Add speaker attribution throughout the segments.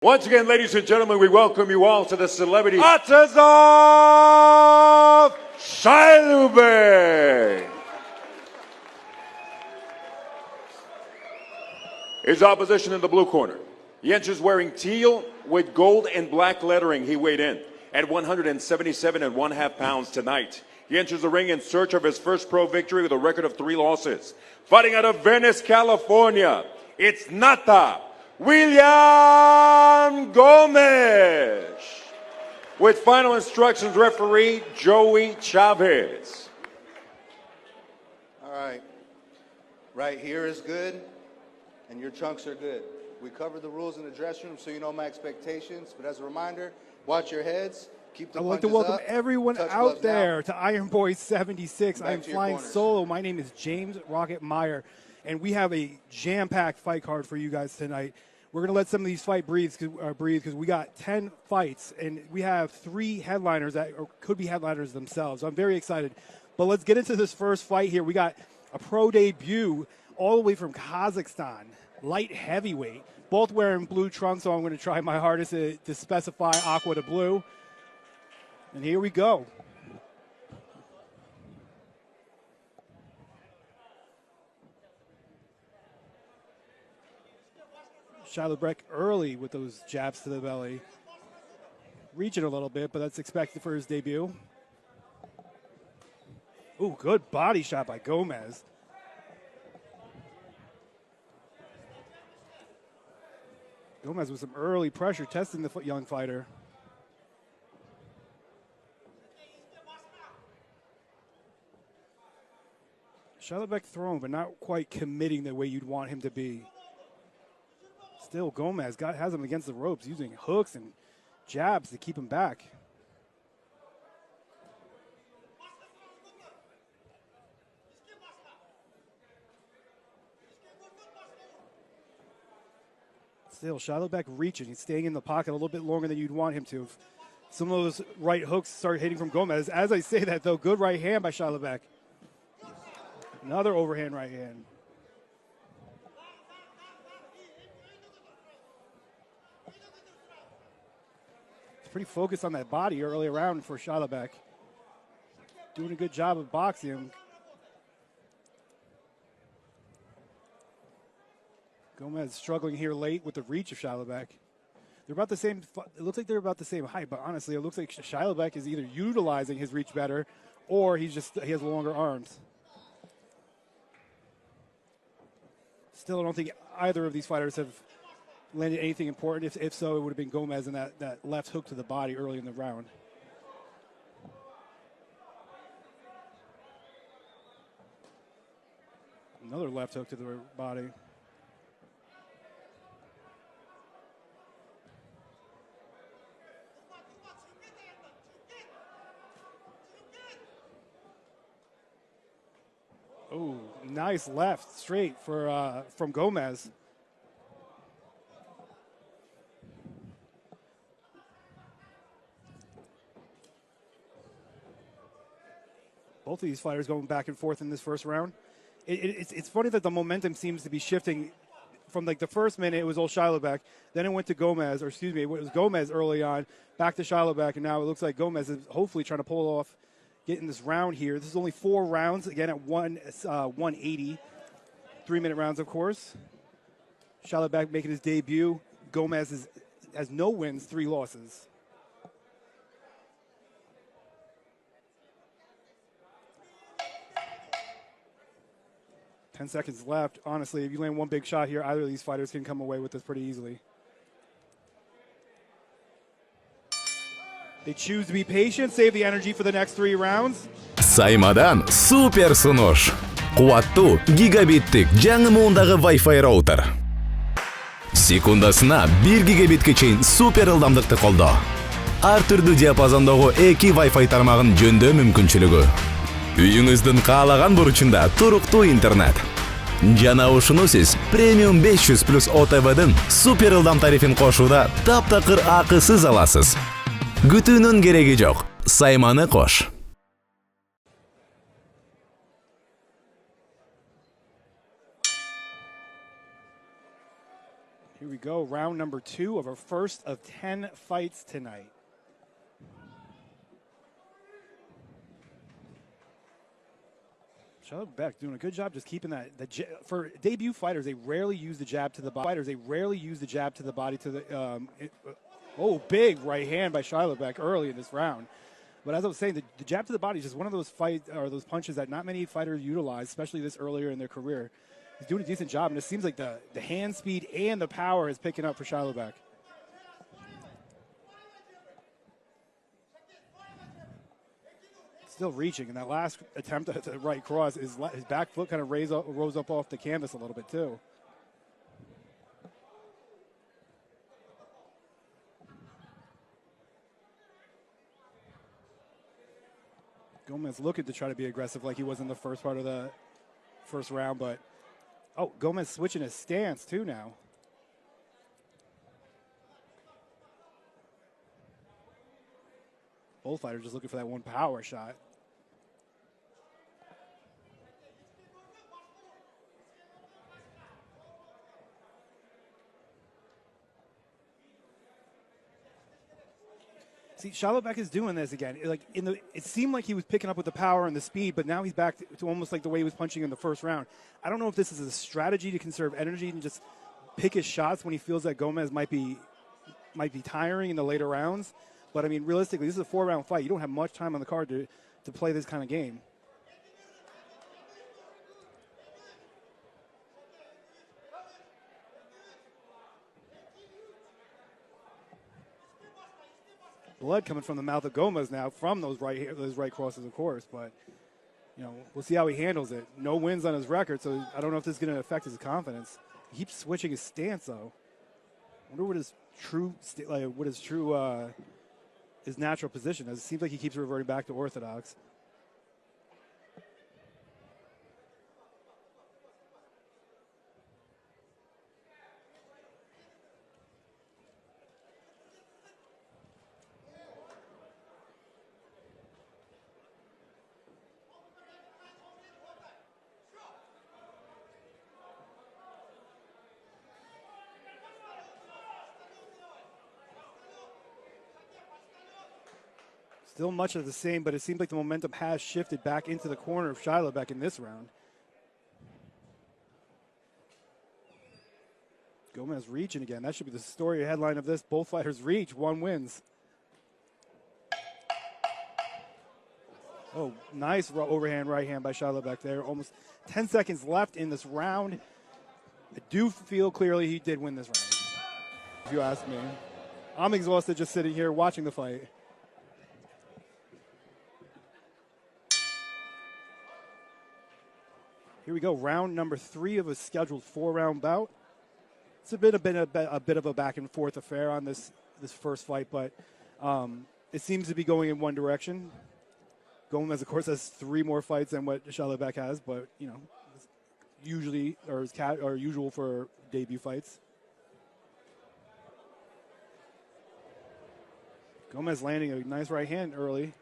Speaker 1: Once again, ladies and gentlemen, we welcome you all to the celebrity
Speaker 2: Atazov
Speaker 1: Şайлообек. His opposition in the blue corner. He enters wearing teal with gold and black lettering. He weighed in at 177.5 pounds tonight. He enters the ring in search of his first pro victory with a record of 3 losses. Fighting out of Venice, California, it's Nata William Gomez. With final instructions, referee Joey Chavez.
Speaker 2: All right. Right here is good, and your trunks are good. We covered the rules in the dressing room, so you know my expectations. But as a reminder, watch your heads. Keep the
Speaker 3: I'd like to welcome everyone out there to Iron Boy 76. I am flying solo. My name is James Rocket Meyer, and we have a jam-packed fight card for you guys tonight. We're going to let some of these fights breathe because we got 10 fights, and we have 3 headliners that could be headliners themselves. I'm very excited. But let's get into this first fight here. We got a pro debut all the way from Kazakhstan, light heavyweight, both wearing blue trunks, so I'm going to try my hardest to specify aqua to blue. And here we go. Szayloobek early with those jabs to the belly. Reaching a little bit, but that's expected for his debut. Ooh, good body shot by Gomez. Gomez with some early pressure, testing the young fighter. Szayloobek throwing, but not quite committing the way you'd want him to be. Still, Gomez has him against the ropes, using hooks and jabs to keep him back. Still, Szayloobek reaching. He's staying in the pocket a little bit longer than you'd want him to. Some of those right hooks start hitting from Gomez. As I say that, though, good right hand by Szayloobek. Another overhand right hand. Pretty focused on that body early around for Szayloobek. Doing a good job of boxing him. Gomez struggling here late with the reach of Szayloobek. They're about the same. It looks like they're about the same height, but honestly, it looks like Szayloobek is either utilizing his reach better or he has longer arms. Still, I don't think either of these fighters have landed anything important. If so, it would have been Gomez and that left hook to the body early in the round. Another left hook to the body. Oh, nice left straight from Gomez. Both of these fighters going back and forth in this first round. It's funny that the momentum seems to be shifting from like the first minute it was old Szayloobek, then it went to Gomez, or excuse me, it was Gomez early on, back to Szayloobek, and now it looks like Gomez is hopefully trying to pull off getting this round here. This is only 4 rounds, again at 180. 3-minute rounds, of course. Szayloobek making his debut. Gomez has no wins, 3 losses. Ten seconds left. Honestly, if you land one big shot here, either of these fighters can come away with this pretty easily. They choose to be patient, save the energy for the next 3 rounds.
Speaker 4: Саймадан супер сунуш. Куаттуу гигабиттик жаңы муундагы Wi-Fi роутер. Секундасына 1 гигабитке чейин супер ылдамдыкты колдоо. Ар түрдүү диапазондогу 2 Wi-Fi тармагын жөндөө мүмкүнчүлүгү. Үйүңүздүн каалаган бурчунда туруктуу интернет. Жана ушуну сиз премиум 500 плюс ОТВдын супер ылдам тарифин кошууда таптакыр акысыз аласыз. Күтүүнүн кереги жок. Сайманы кош.
Speaker 3: Here we go, round number 2 of our first of 10 fights tonight. Šайлообek doing a good job just keeping that. For debut fighters, they rarely use the jab to the body. Big right hand by Šайлообek early in this round. But as I was saying, the jab to the body is just one of those those punches that not many fighters utilize, especially this earlier in their career. He's doing a decent job, and it seems like the hand speed and the power is picking up for Šайлообek. Still reaching, and that last attempt at the right cross, his back foot kind of rose up off the canvas a little bit too. Gomez looking to try to be aggressive like he was in the first part of the first round, but Gomez switching his stance too now. Both fighters just looking for that one power shot. See, Šайлообek is doing this again. It seemed like he was picking up with the power and the speed, but now he's back to almost like the way he was punching in the first round. I don't know if this is a strategy to conserve energy and just pick his shots when he feels that Gomez might be tiring in the later rounds. But I mean, realistically, this is a 4-round fight. You don't have much time on the card to play this kind of game. Blood coming from the mouth of Gomez now from those right crosses, of course. But we'll see how he handles it. No wins on his record, so I don't know if this is going to affect his confidence. He keeps switching his stance, though. I wonder what his his natural position is. It seems like he keeps reverting back to orthodox. Still much of the same, but it seems like the momentum has shifted back into the corner of Šайлообek in this round. Gomez reaching again. That should be the story headline of this. Both fighters reach, one wins. Oh, nice overhand right hand by Šайлообek there. Almost 10 seconds left in this round. I do feel clearly he did win this round, if you ask me. I'm exhausted just sitting here watching the fight. Here we go, round number 3 of a scheduled 4-round bout. It's a bit of a back and forth affair on this first fight, but it seems to be going in one direction. Gomez, of course, has 3 more fights than what Šайлообek has, but usually or usual for debut fights. Gomez landing a nice right hand early.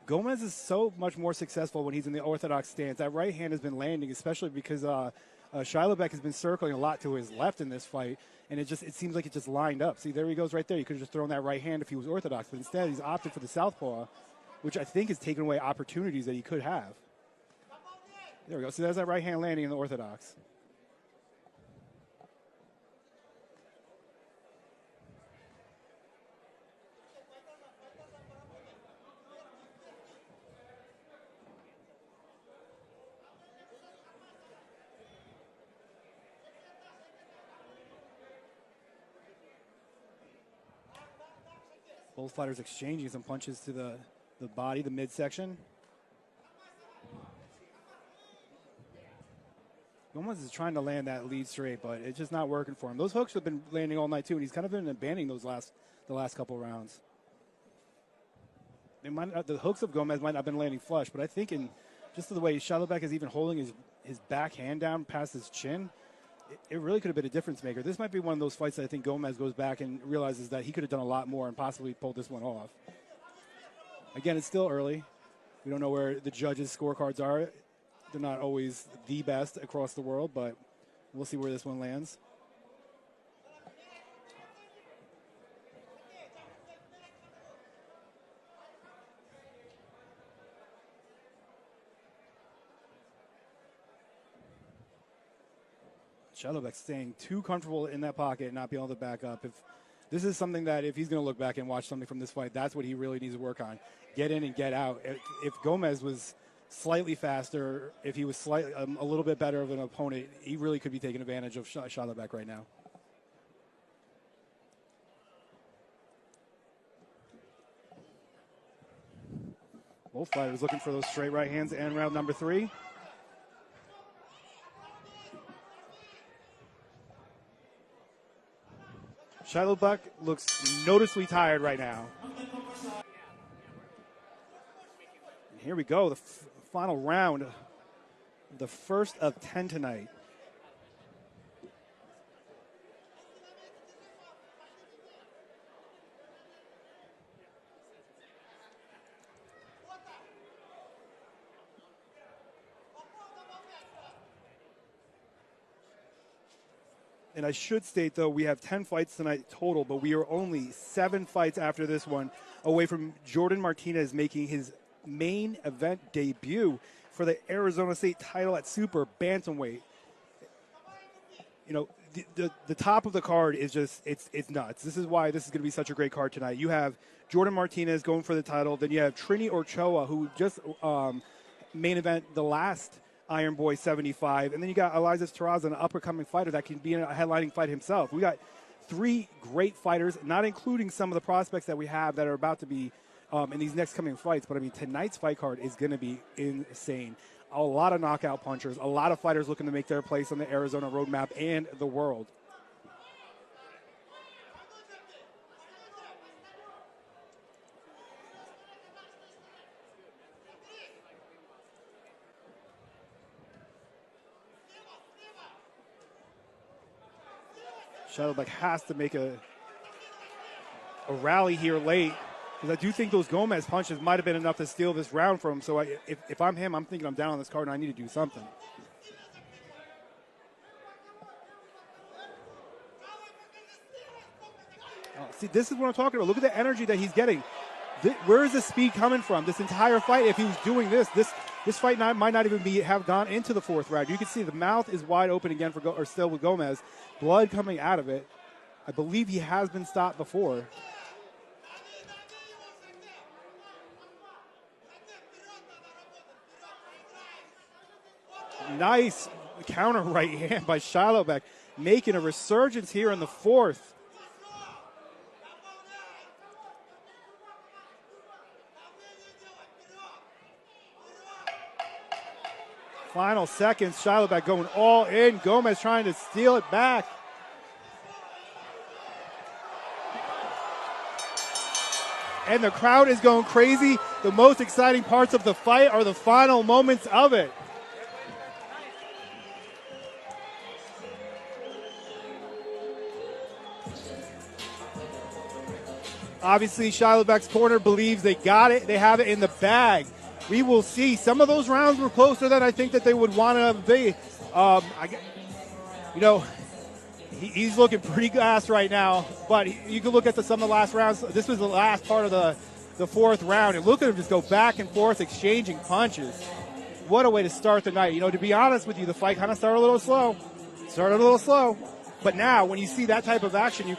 Speaker 3: Gomez is so much more successful when he's in the orthodox stance. That right hand has been landing, especially because Šайлообek has been circling a lot to his left in this fight, and it seems like it just lined up. See, there he goes right there. He could have just thrown that right hand if he was orthodox, but instead he's opted for the southpaw, which I think has taken away opportunities that he could have. There we go. See, there's that right hand landing in the orthodox. Both fighters exchanging some punches to the body, the midsection. Gomez is trying to land that lead straight, but it's just not working for him. Those hooks have been landing all night too, and he's kind of been abandoning the last couple rounds. the hooks of Gomez might not have been landing flush, but I think in just the way Shайлообек is even holding his back hand down past his chin, it really could have been a difference maker. This might be one of those fights that I think Gomez goes back and realizes that he could have done a lot more and possibly pulled this one off. Again, it's still early. We don't know where the judges' scorecards are. They're not always the best across the world, but we'll see where this one lands. Shайлообек staying too comfortable in that pocket and not being able to back up. If this is something that if he's going to look back and watch something from this fight, that's what he really needs to work on. Get in and get out. If Gomez was slightly faster, if he was slightly a little bit better of an opponent, he really could be taking advantage of Shайлообek right now. Both fighters looking for those straight right hands and round number 3. Shайлообek looks noticeably tired right now. And here we go, the final round, the first of 10 tonight. And I should state, though, we have 10 fights tonight total, but we are only 7 fights after this one away from Jordan Martinez making his main event debut for the Arizona State title at super bantamweight. You know, the top of the card is just, it's nuts. This is why this is going to be such a great card tonight. You have Jordan Martinez going for the title. Then you have Trini Ochoa, who just main event the last Iron Boy 75. And then you got Elizas Terraza, an up-and-coming fighter that can be in a headlining fight himself. We got 3 great fighters, not including some of the prospects that we have that are about to be in these next coming fights. But, I mean, tonight's fight card is going to be insane. A lot of knockout punchers, a lot of fighters looking to make their place on the Arizona roadmap and the world. Shайлообek has to make a rally here late, because I do think those Gomez punches might have been enough to steal this round from him. So if I'm him, I'm thinking I'm down on this card and I need to do something. See, this is what I'm talking about. Look at the energy that he's getting. Where is the speed coming from? This entire fight, if he was doing this fight might not even have gone into the 4th round. You can see the mouth is wide open again still with Gomez. Blood coming out of it. I believe he has been stopped before. Nice counter right hand by Shайлообek, making a resurgence here in the 4th. Final seconds, Shайлообek going all in. Gomez trying to steal it back. And the crowd is going crazy. The most exciting parts of the fight are the final moments of it. Obviously, Shайлообek's corner believes they got it. They have it in the bag. We will see. Some of those rounds were closer than I think that they would want to be. He's looking pretty gassed right now, but you can look at some of the last rounds. This was the last part of the 4th round, and look at him just go back and forth exchanging punches. What a way to start the night. You know, to be honest with you, the fight kind of started a little slow. But now, when you see that type of action, you